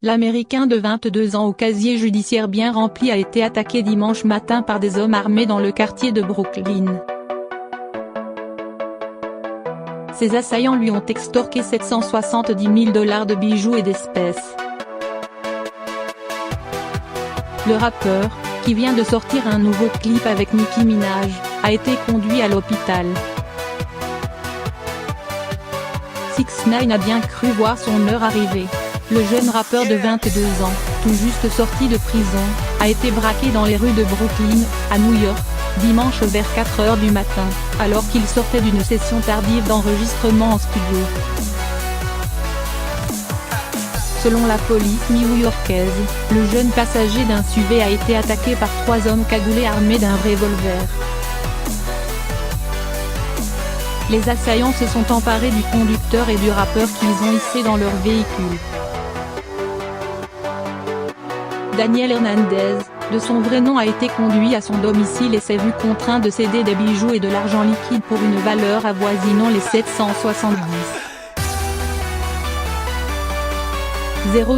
L'Américain de 22 ans au casier judiciaire bien rempli a été attaqué dimanche matin par des hommes armés dans le quartier de Brooklyn. Ses assaillants lui ont extorqué 770 000 $ de bijoux et d'espèces. Le rappeur, qui vient de sortir un nouveau clip avec Nicki Minaj, a été conduit à l'hôpital. 6ix9ine a bien cru voir son heure arriver. Le jeune rappeur de 22 ans, tout juste sorti de prison, a été braqué dans les rues de Brooklyn, à New York, dimanche vers 4 h du matin, alors qu'il sortait d'une session tardive d'enregistrement en studio. Selon la police new-yorkaise, le jeune passager d'un SUV a été attaqué par 3 hommes cagoulés armés d'un revolver. Les assaillants se sont emparés du conducteur et du rappeur qu'ils ont hissé dans leur véhicule. Daniel Hernandez, de son vrai nom, a été conduit à son domicile et s'est vu contraint de céder des bijoux et de l'argent liquide pour une valeur avoisinant les 770 000 $.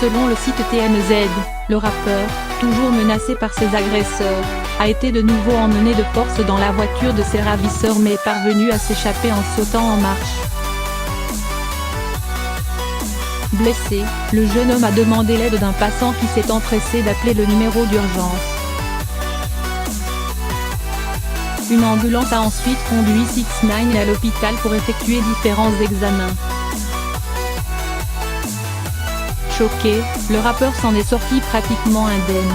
Selon le site TMZ, le rappeur, toujours menacé par ses agresseurs, a été de nouveau emmené de force dans la voiture de ses ravisseurs mais est parvenu à s'échapper en sautant en marche. Blessé, le jeune homme a demandé l'aide d'un passant qui s'est empressé d'appeler le numéro d'urgence. Une ambulance a ensuite conduit 6ix9ine à l'hôpital pour effectuer différents examens. Choqué, le rappeur s'en est sorti pratiquement indemne.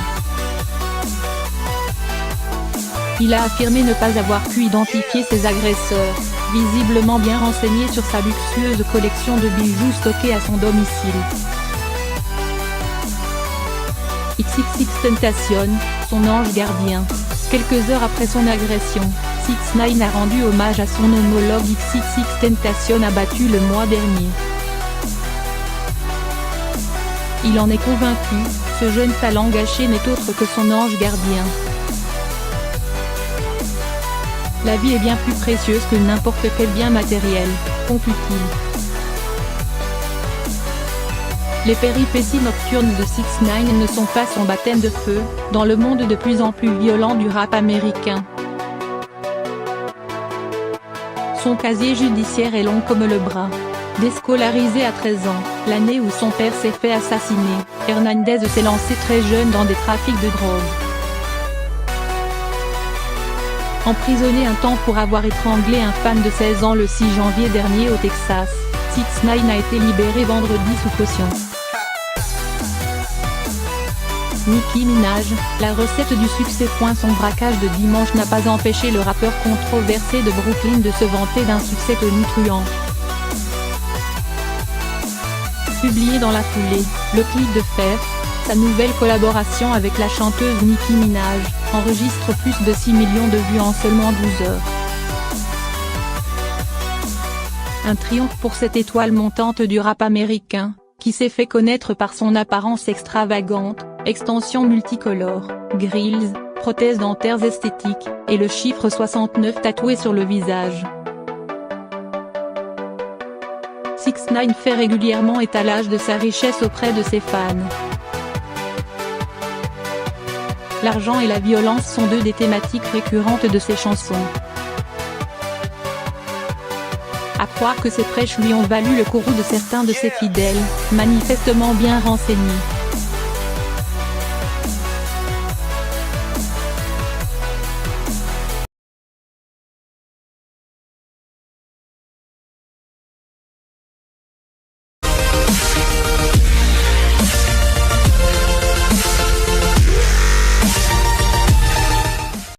Il a affirmé ne pas avoir pu identifier ses agresseurs, visiblement bien renseigné sur sa luxueuse collection de bijoux stockés à son domicile. XXXTentacion, son ange gardien. Quelques heures après son agression, 6ix9ine a rendu hommage à son homologue XXXTentacion abattu le mois dernier. Il en est convaincu, ce jeune talent gâché n'est autre que son ange gardien. La vie est bien plus précieuse que n'importe quel bien matériel, conclut-il. Les péripéties nocturnes de 6ix9ine ne sont pas son baptême de feu, dans le monde de plus en plus violent du rap américain. Son casier judiciaire est long comme le bras. Déscolarisé à 13 ans, l'année où son père s'est fait assassiner, Hernandez s'est lancé très jeune dans des trafics de drogue. Emprisonné un temps pour avoir étranglé un fan de 16 ans le 6 janvier dernier au Texas, 6ix9ine a été libéré vendredi sous caution. Nicki Minaj, la recette du succès. Son braquage de dimanche n'a pas empêché le rappeur controversé de Brooklyn de se vanter d'un succès tonitruant. Publié dans la foulée, le clip de Faith, sa nouvelle collaboration avec la chanteuse Nicki Minaj, enregistre plus de 6 millions de vues en seulement 12 heures. Un triomphe pour cette étoile montante du rap américain, qui s'est fait connaître par son apparence extravagante, extensions multicolores, grills, prothèses dentaires esthétiques, et le chiffre 69 tatoué sur le visage. 6ix9ine fait régulièrement étalage de sa richesse auprès de ses fans. L'argent et la violence sont deux des thématiques récurrentes de ses chansons. À croire que ces prêches lui ont valu le courroux de certains de ses fidèles, manifestement bien renseignés.